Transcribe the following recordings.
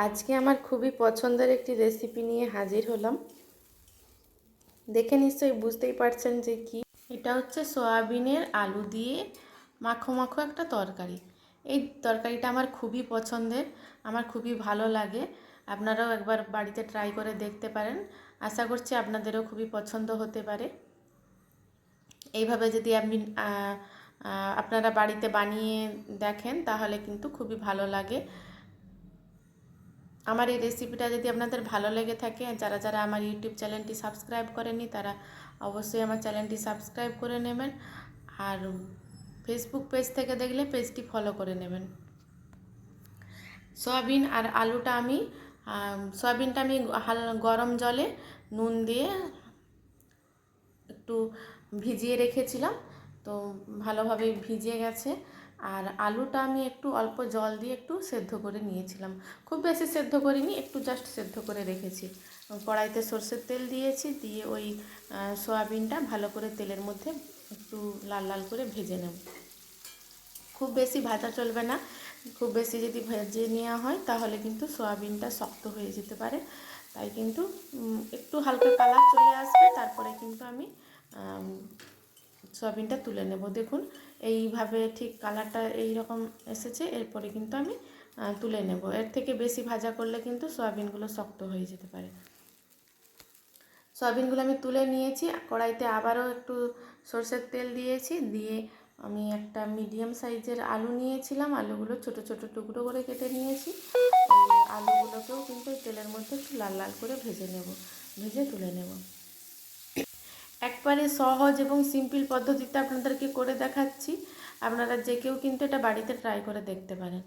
আজকে আমার খুবই পছন্দের একটি রেসিপি নিয়ে হাজির হলাম। দেখে নিশ্চয়ই বুঝতেই পারছেন যে কি এটা হচ্ছে সয়াবিনের আলু দিয়ে মাখো মাখো একটা তরকারি। এই তরকারিটা আমার খুবই পছন্দের, আমার খুবই ভালো লাগে। আপনারাও একবার বাড়িতে ট্রাই করে দেখতে পারেন। আশা করছি আপনাদেরও খুবই পছন্দ হতে পারে। এইভাবে যদি আপনি আপনারা বাড়িতে বানিয়ে দেখেন তাহলে কিন্তু খুবই ভালো লাগে। আমার এই রেসিপিটা যদি আপনাদের ভালো লেগে থাকে, যারা যারা আমার ইউটিউব চ্যানেলটি সাবস্ক্রাইব করেনি তারা অবশ্যই আমার চ্যানেলটি সাবস্ক্রাইব করে নেবেন, আর ফেসবুক পেজ থেকে দেখলে পেজটি ফলো করে নেবেন। সয়াবিন আর আলুটা আমি সয়াবিনটা আমি গরম জলে নুন দিয়ে একটু ভিজিয়ে রেখেছিলাম, তো ভালোভাবে ভিজে গেছে। আর আলুটা আমি একটু অল্প জল দিয়ে একটু সেদ্ধ করে নিয়েছিলাম, খুব বেশি সেদ্ধ করিনি, একটু জাস্ট সেদ্ধ করে রেখেছি। কড়াইতে সরষের তেল দিয়েছি, দিয়ে ওই সয়াবিনটা ভালো করে তেলের মধ্যে একটু লাল লাল করে ভেজে নেব। খুব বেশি ভাজা চলবে না, খুব বেশি যদি ভেজে নেওয়া হয় তাহলে কিন্তু সয়াবিনটা শক্ত হয়ে যেতে পারে। তাই কিন্তু একটু হালকা কালার চলে আসবে, তারপরে কিন্তু আমি সয়াবিনটা তুলে নেব। দেখুন এইভাবে ঠিক কালারটা এই রকম এসেছে, এরপরে কিন্তু আমি তুলে নেব। এর থেকে বেশি ভাজা করলে কিন্তু সয়াবিনগুলো শক্ত হয়ে যেতে পারে। সয়াবিনগুলো আমি তুলে নিয়েছি, কড়াইতে আবারও একটু সরষের তেল দিয়েছি, দিয়ে আমি একটা মিডিয়াম সাইজের আলু নিয়েছিলাম, আলুগুলো ছোট ছোট টুকরো করে কেটে নিয়েছি। আলুগুলোকেও কিন্তু তেলের মধ্যে একটু লাল লাল করে ভেজে নেব, ভেজে তুলে নেব। একবারে সহজ এবং সিম্পল পদ্ধতিতে আপনাদেরকে করে দেখাচ্ছি, আপনারা যে কেউ কিন্তু এটা বাড়িতে ট্রাই করে দেখতে পারেন।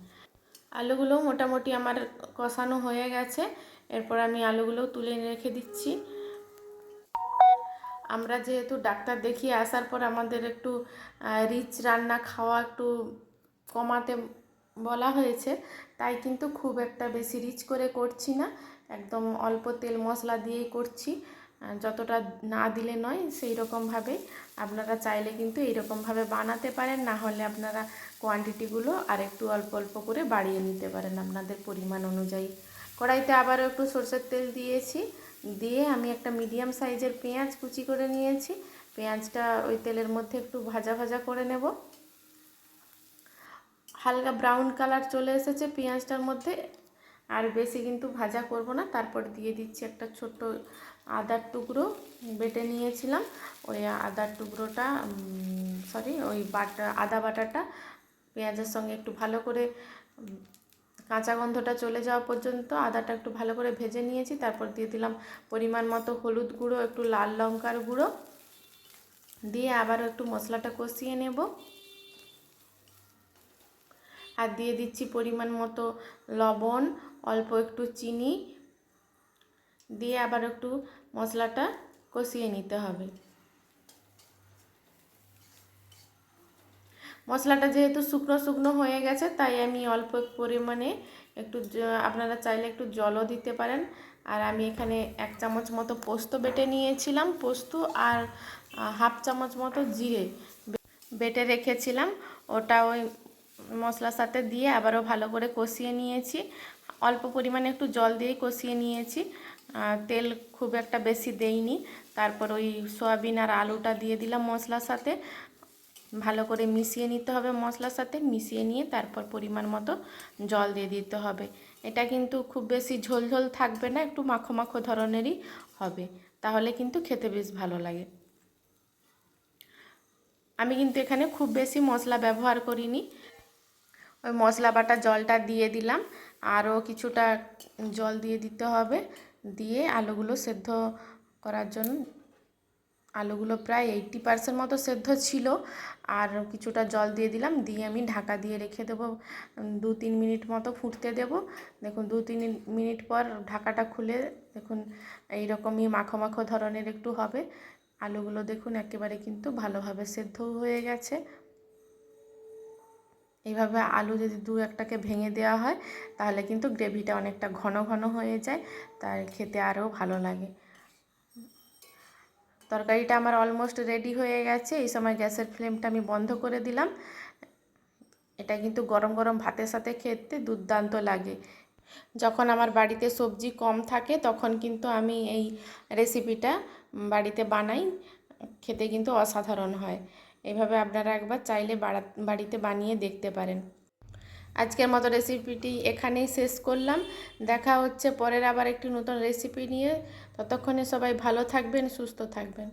আলুগুলো মোটামুটি আমার কষানো হয়ে গেছে, এরপর আমি আলুগুলোও তুলে রেখে দিচ্ছি। আমরা যেহেতু ডাক্তার দেখিয়ে আসার পর আমাদের একটু রিচ রান্না খাওয়া একটু কমাতে বলা হয়েছে, তাই কিন্তু খুব একটা বেশি রিচ করে করছি না, একদম অল্প তেল মশলা দিয়েই করছি। যতটা না দিলে নয় সেই রকমভাবে আপনারা চাইলে কিন্তু এইরকমভাবে বানাতে পারেন, না হলে আপনারা কোয়ান্টিটিগুলো আর একটু অল্প অল্প করে বাড়িয়ে নিতে পারেন আপনাদের পরিমাণ অনুযায়ী। কড়াইতে আবারও একটু সরষের তেল দিয়েছি, দিয়ে আমি একটা মিডিয়াম সাইজের পেঁয়াজ কুচি করে নিয়েছি। পেঁয়াজটা ওই তেলের মধ্যে একটু ভাজা ভাজা করে নেব। হালকা ব্রাউন কালার চলে এসেছে পেঁয়াজটার মধ্যে, আর বেশি কিন্তু ভাজা করব না। তারপর দিয়ে দিচ্ছি একটা ছোট্ট আদার টুকরো বেটে নিয়েছিলাম, ওই আদার টুকরোটা ওই আদা বাটাটা পেঁয়াজের সঙ্গে একটু ভালো করে কাঁচা গন্ধটা চলে যাওয়া পর্যন্ত আদাটা একটু ভালো করে ভেজে নিয়েছি। তারপর দিয়ে দিলাম পরিমাণ মতো হলুদ গুঁড়ো, একটু লাল লঙ্কার গুঁড়ো, দিয়ে আবারও একটু মশলাটা কষিয়ে নেব। আর দিয়ে দিচ্ছি পরিমাণ মতো লবণ, অল্প একটু চিনি, দিয়ে আবার একটু মশলাটা কষিয়ে নিতে হবে। মশলাটা যেহেতু শুকনো শুকনো হয়ে গেছে, তাই আমি অল্প পরিমাণে একটু আপনারা চাইলে একটু জলও দিতে পারেন। আর আমি এখানে 1 চামচ মতো পোস্ত বেটে নিয়েছিলাম, পোস্ত আর হাফ চামচ মতো জিরে বেটে রেখেছিলাম, ওটা ওই মশলার সাথে দিয়ে আবারও ভালো করে কষিয়ে নিয়েছি। অল্প পরিমাণে একটু জল দিয়েই কষিয়ে নিয়েছি, তেল খুব একটা বেশি দেইনি। তারপর ওই সয়াবিন আর আলুটা দিয়ে দিলাম মশলার সাথে, ভালো করে মিশিয়ে নিতে হবে মশলার সাথে। মিশিয়ে নিয়ে তারপর পরিমাণ মতো জল দিয়ে দিতে হবে। এটা কিন্তু খুব বেশি ঝোল ঝোল থাকবে না, একটু মাখো মাখো ধরনেরই হবে, তাহলে কিন্তু খেতে বেশ ভালো লাগে। আমি কিন্তু এখানে খুব বেশি মশলা ব্যবহার করিনি, ওই মশলা বাটা জলটা দিয়ে দিলাম, আরও কিছুটা জল দিয়ে দিতে হবে। দিয়ে আলুগুলো সেদ্ধ করার জন্য, আলুগুলো প্রায় 80% মতো সেদ্ধ ছিল, আর কিছুটা জল দিয়ে দিলাম, দিয়ে আমি ঢাকা দিয়ে রেখে দেবো 2-3 মিনিট মতো ফুটতে দেব। দেখুন 2-3 মিনিট পর ঢাকাটা খুলে দেখুন এইরকমই মাখো মাখো ধরনের একটু হবে। আলুগুলো দেখুন একেবারে কিন্তু ভালোভাবে সেদ্ধ হয়ে গেছে। এইভাবে আলু যদি 2-1টাকে ভেঙে দেওয়া হয় তাহলে কিন্তু গ্রেভিটা অনেকটা ঘন ঘন হয়ে যায়, তাই খেতে আরও ভালো লাগে। তরকারিটা আমার অলমোস্ট রেডি হয়ে গেছে। এই সময় গ্যাসের ফ্লেমটা আমি বন্ধ করে দিলাম। এটা কিন্তু গরম গরম ভাতের সাথে খেতে দুর্দান্ত লাগে। যখন আমার বাড়িতে সবজি কম থাকে তখন কিন্তু আমি এই রেসিপিটা বাড়িতে বানাই, খেতে কিন্তু অসাধারণ হয়। এভাবে আপনারা একবার চাইলে বাড়িতে বানিয়ে দেখতে পারেন। আজকের মতো রেসিপিটি এখানেই শেষ করলাম। দেখা হচ্ছে পরের আবার একটি নতুন রেসিপি নিয়ে। ততক্ষণে সবাই ভালো থাকবেন, সুস্থ থাকবেন।